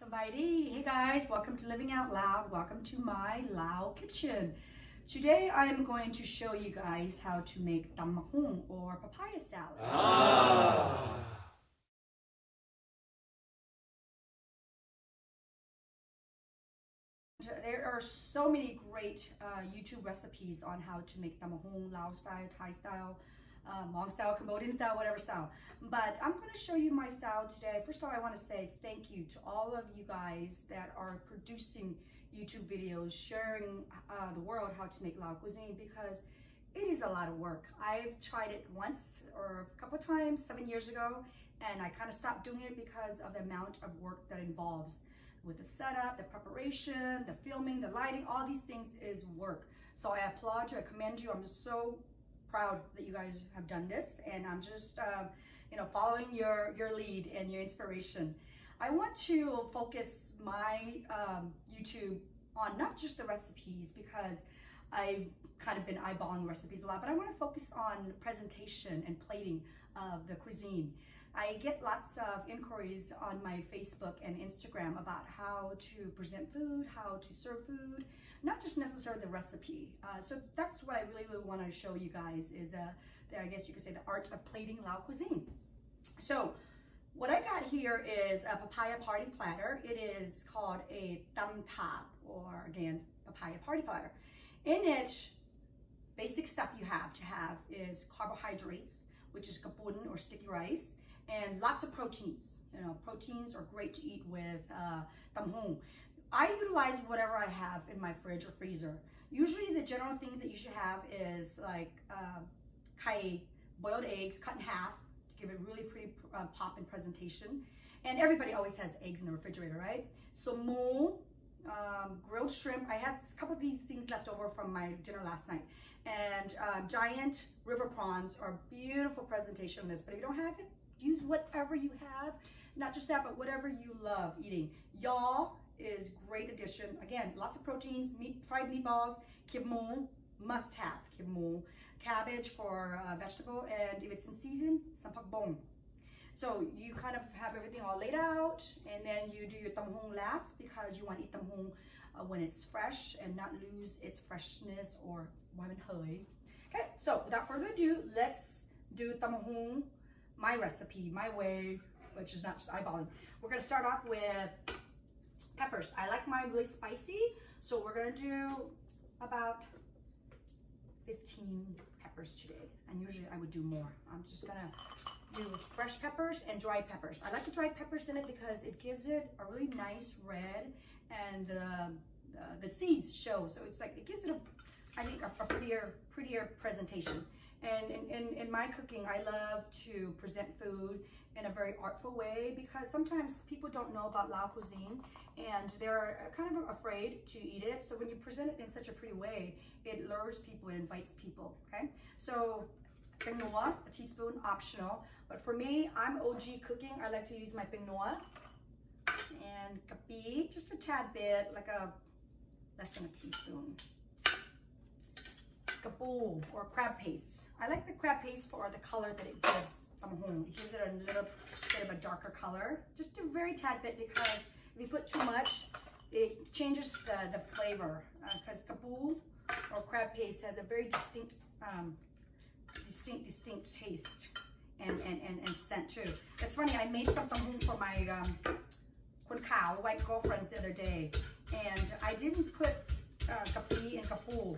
Somebody, hey guys, welcome to Living Out Loud. Welcome to my Lao kitchen. Today I am going to show you guys how to make makhoung or papaya salad. There are so many great YouTube recipes on how to make makhoung, Lao style, Thai style, Hmong style, Cambodian style, whatever style. But I'm going to show you my style today. First of all, I want to say thank you to all of you guys that are producing YouTube videos, sharing the world how to make Lao cuisine, because it is a lot of work. I've tried it once or a couple of times 7 years ago, and I kind of stopped doing it because of the amount of work that involves with the setup, the preparation, the filming, the lighting. All these things is work. So I applaud you, I commend you. I'm just so proud that you guys have done this, and I'm just following your lead and your inspiration. I want to focus my YouTube on not just the recipes, because I've kind of been eyeballing recipes a lot, but I want to focus on presentation and plating of the cuisine. I get lots of inquiries on my Facebook and Instagram about how to present food, how to serve food, not just necessarily the recipe. So that's what I really want to show you guys is I guess you could say the art of plating Lao cuisine. So what I got here is a papaya party platter. It is called a tam tat, or again, papaya party platter. In it, basic stuff you have to have is carbohydrates, which is kapun or sticky rice, and lots of proteins. Proteins are great to eat with makhoung. I utilize whatever I have in my fridge or freezer. Usually the general things that you should have is like kai, boiled eggs cut in half to give it really pretty pop and presentation. And everybody always has eggs in the refrigerator, right? So moo, grilled shrimp. I had a couple of these things left over from my dinner last night. And giant river prawns are beautiful presentation on this. But if you don't have it, use whatever you have. Not just that, but whatever you love eating. Y'all is great addition. Again, lots of proteins, fried meatballs, kib moo, must have kib moo, cabbage for vegetable, and if it's in season, sampak bong. So you kind of have everything all laid out, and then you do your makhoung last, because you want to eat makhoung when it's fresh and not lose its freshness or wamen hơi. Okay, so without further ado, let's do makhoung, my recipe, my way, which is not just eyeballing. We're going to start off with peppers. I like mine really spicy, so we're going to do about 15 peppers today, and usually I would do more. I'm just going to do fresh peppers and dried peppers. I like the dried peppers in it because it gives it a really nice red, and the seeds show, so it's like it gives it I think a prettier presentation. And in my cooking, I love to present food in a very artful way, because sometimes people don't know about Lao cuisine and they're kind of afraid to eat it. So when you present it in such a pretty way, it lures people, it invites people, okay? So ping noa, a teaspoon, optional. But for me, I'm OG cooking. I like to use my ping noa and kapi, just a tad bit, like less than a teaspoon. Kapu, or crab paste. I like the crab paste for the color that it gives makhoung. It gives it a little bit of a darker color, just a very tad bit, because if you put too much, it changes the flavor. Because kapu or crab paste has a very distinct taste and scent too. It's funny, I made some makhoung for my kun khao, white girlfriends, the other day, and I didn't put kapi and kapu.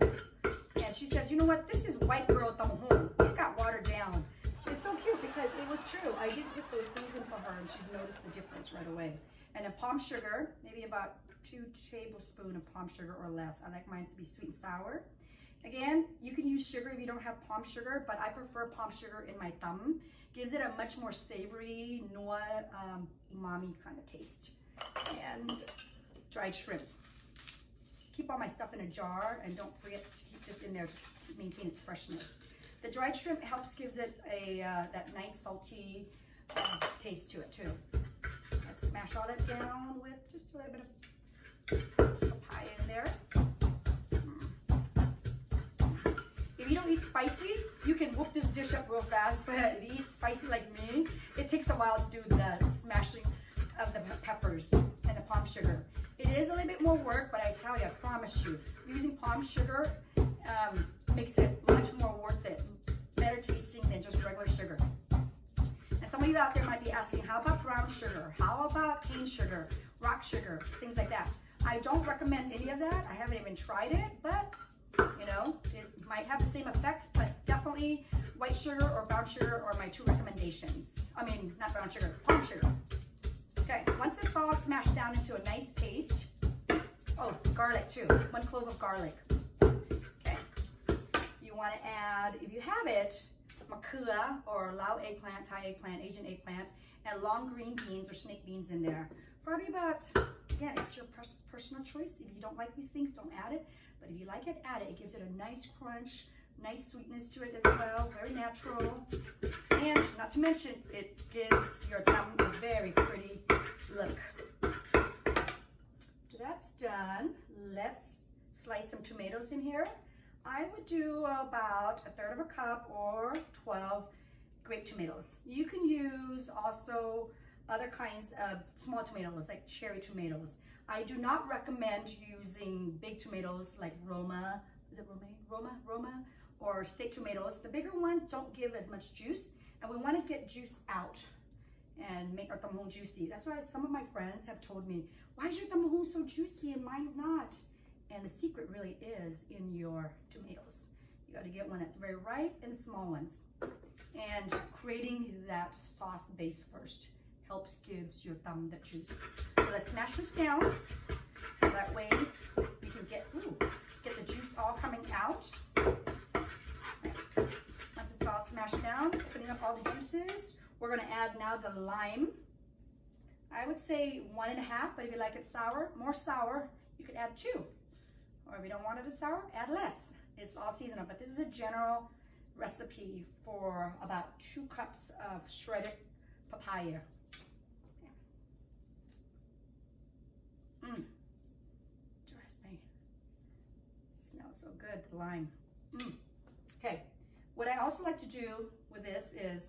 And she says, you know what, this is white girl makhoung. It got watered down. She's so cute, because it was true. I did put those things in for her, and she'd notice the difference right away. And a palm sugar, maybe about 2 tablespoons of palm sugar or less. I like mine to be sweet and sour. Again, you can use sugar if you don't have palm sugar, but I prefer palm sugar in my thumb. Gives it a much more savory, noa, umami kind of taste. And dried shrimp. Keep all my stuff in a jar, and don't forget to keep this in there to maintain its freshness. The dried shrimp gives it that nice salty taste to it too. Let's smash all that down with just a little bit of papaya in there. If you don't eat spicy, you can whoop this dish up real fast, but if you eat spicy like me, it takes a while to do the smashing of the peppers and the palm sugar. It is a little bit more work, but I tell you, I promise you, using palm sugar makes it much more worth it. Better tasting than just regular sugar. And some of you out there might be asking, how about brown sugar? How about cane sugar, rock sugar, things like that? I don't recommend any of that. I haven't even tried it, but you know, it might have the same effect, but definitely white sugar or brown sugar are my two recommendations. I mean, not brown sugar, palm sugar. Okay, once it's all smashed down into a nice paste, oh, garlic too, 1 clove of garlic. Okay, you want to add, if you have it, makhoung or Lao eggplant, Thai eggplant, Asian eggplant, and long green beans or snake beans in there. Probably about, again, it's your personal choice. If you don't like these things, don't add it. But if you like it, add it. It gives it a nice crunch, nice sweetness to it as well, very natural. And not to mention, it gives your thumb a very pretty look. So that's done. Let's slice some tomatoes in here. I would do about 1/3 cup or 12 grape tomatoes. You can use also other kinds of small tomatoes like cherry tomatoes. I do not recommend using big tomatoes like Roma, is it Roma, or steak tomatoes. The bigger ones don't give as much juice, and we want to get juice out and make our tamahung juicy. That's why some of my friends have told me, why is your tamahung so juicy and mine's not? And the secret really is in your tomatoes. You got to get one that's very ripe and small ones. And creating that sauce base first helps gives your thumb the juice. So let's smash this down. So that way we can get the juice all coming out. Once it's all smashed down, opening up all the juices, we're gonna add now the lime. I would say 1.5, but if you like it sour, more sour, you could add 2. Or if you don't want it as sour, add less. It's all seasonal, but this is a general recipe for about 2 cups of shredded papaya. Smells so good, the lime. Okay, what I also like to do with this is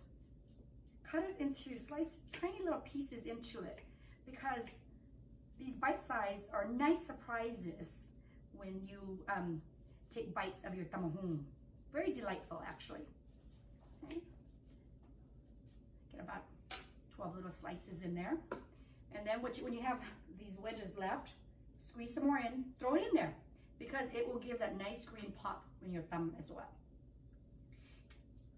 cut it into, slice tiny little pieces into it, because these bite size are nice surprises when you take bites of your tamahung. Very delightful, actually. Okay. Get about 12 little slices in there. And then when you have these wedges left, squeeze some more in, throw it in there, because it will give that nice green pop in your thumb as well.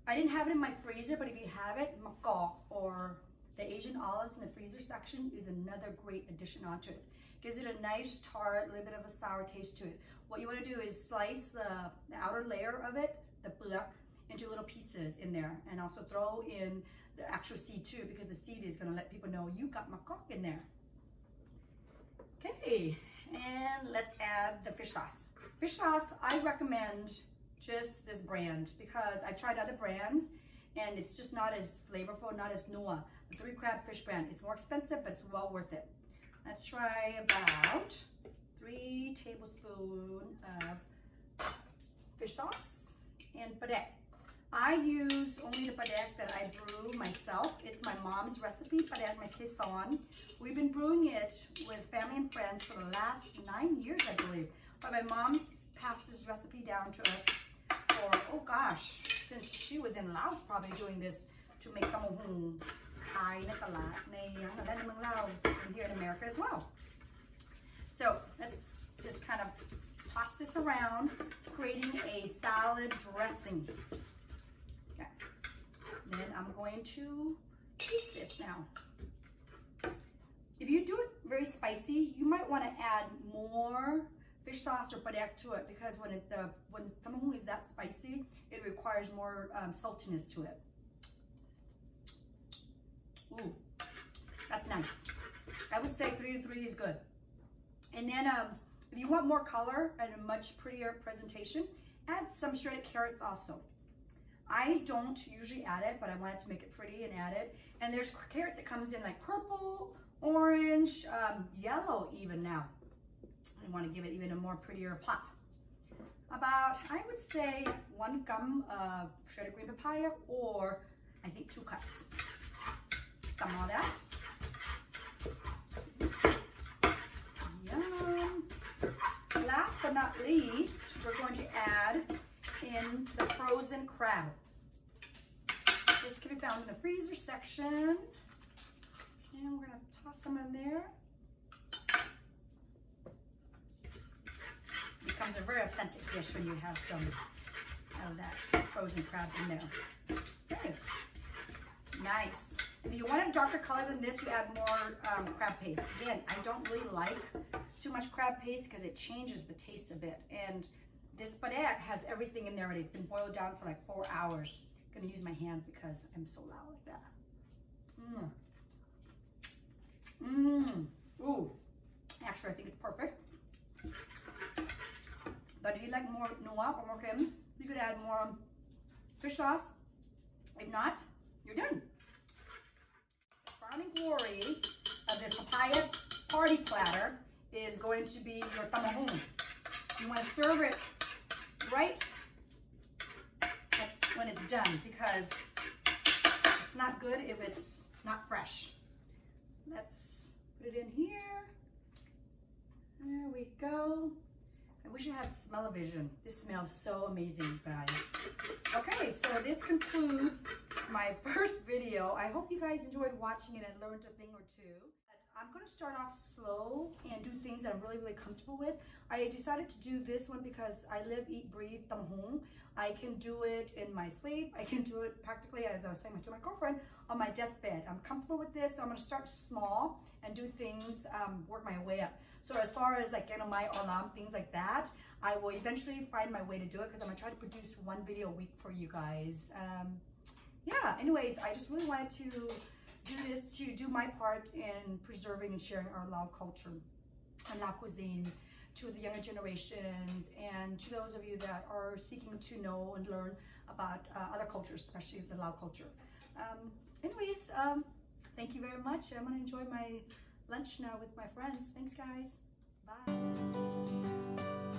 I didn't have it in my freezer, but if you have it, makhoung or the Asian olives in the freezer section is another great addition onto it. Gives it a nice tart, a little bit of a sour taste to it. What you want to do is slice the outer layer of it, the pudak, into little pieces in there, and also throw in the actual seed too, because the seed is going to let people know you got makhoung in there. Okay, and let's add the fish sauce. Fish sauce, I recommend just this brand because I've tried other brands and it's just not as flavorful, not as noa. The 3 Crab fish brand, it's more expensive, but it's well worth it. Let's try about 3 tablespoons of fish sauce and padek. I use only the padek that I brew myself. It's my mom's recipe, padek makhoung. We've been brewing it with family and friends for the last 9 years, I believe. But my mom's passed this recipe down to us for, oh gosh, since she was in Laos probably doing this to make tamahung Thai na talat and here in America as well. So let's just kind of toss this around, creating a salad dressing. Okay. Then I'm going to taste this now. If you do it very spicy, you might want to add more fish sauce or padek to it, because when tamahung is that spicy, it requires more saltiness to it. Ooh, that's nice. I would say 3 to 3 is good. And then if you want more color and a much prettier presentation, add some shredded carrots also. I don't usually add it, but I wanted to make it pretty and add it. And there's carrots that comes in like purple, orange, yellow even now. I want to give it even a more prettier pop. About, I would say 1 gum of shredded green papaya, or I think 2 cups. Stum all that. not least, we're going to add in the frozen crab. This can be found in the freezer section. And we're going to toss some in there. It becomes a very authentic dish when you have some of that frozen crab in there. Okay. Nice. If you want a darker color than this, you add more crab paste. Again, I don't really like too much crab paste because it changes the taste a bit. And this padek has everything in there already. It's been boiled down for like 4 hours. I'm gonna use my hands because I'm so loud like that. Ooh. Actually, I think it's perfect. But if you like more noa or more kim, you could add more fish sauce. If not, you're done. The crowning glory of this papaya party platter is going to be your makhoung. You want to serve it right when it's done because it's not good if it's not fresh. Let's put it in here. There we go. I wish I had smell-o-vision. This smells so amazing, guys. Okay, so this concludes my first video. I hope you guys enjoyed watching it and learned a thing or two. I'm going to start off slow and do things that I'm really, really comfortable with. I decided to do this one because I live, eat, breathe houng. I can do it in my sleep. I can do it practically, as I was saying to my girlfriend, on my deathbed. I'm comfortable with this, so I'm going to start small and do things, work my way up. So as far as like my alarm, things like that, I will eventually find my way to do it because I'm going to try to produce 1 video a week for you guys. Yeah, anyways, I just really wanted to do this to do my part in preserving and sharing our Lao culture and Lao cuisine to the younger generations and to those of you that are seeking to know and learn about other cultures, especially the Lao culture. Anyways, thank you very much. I'm going to enjoy my lunch now with my friends. Thanks, guys. Bye.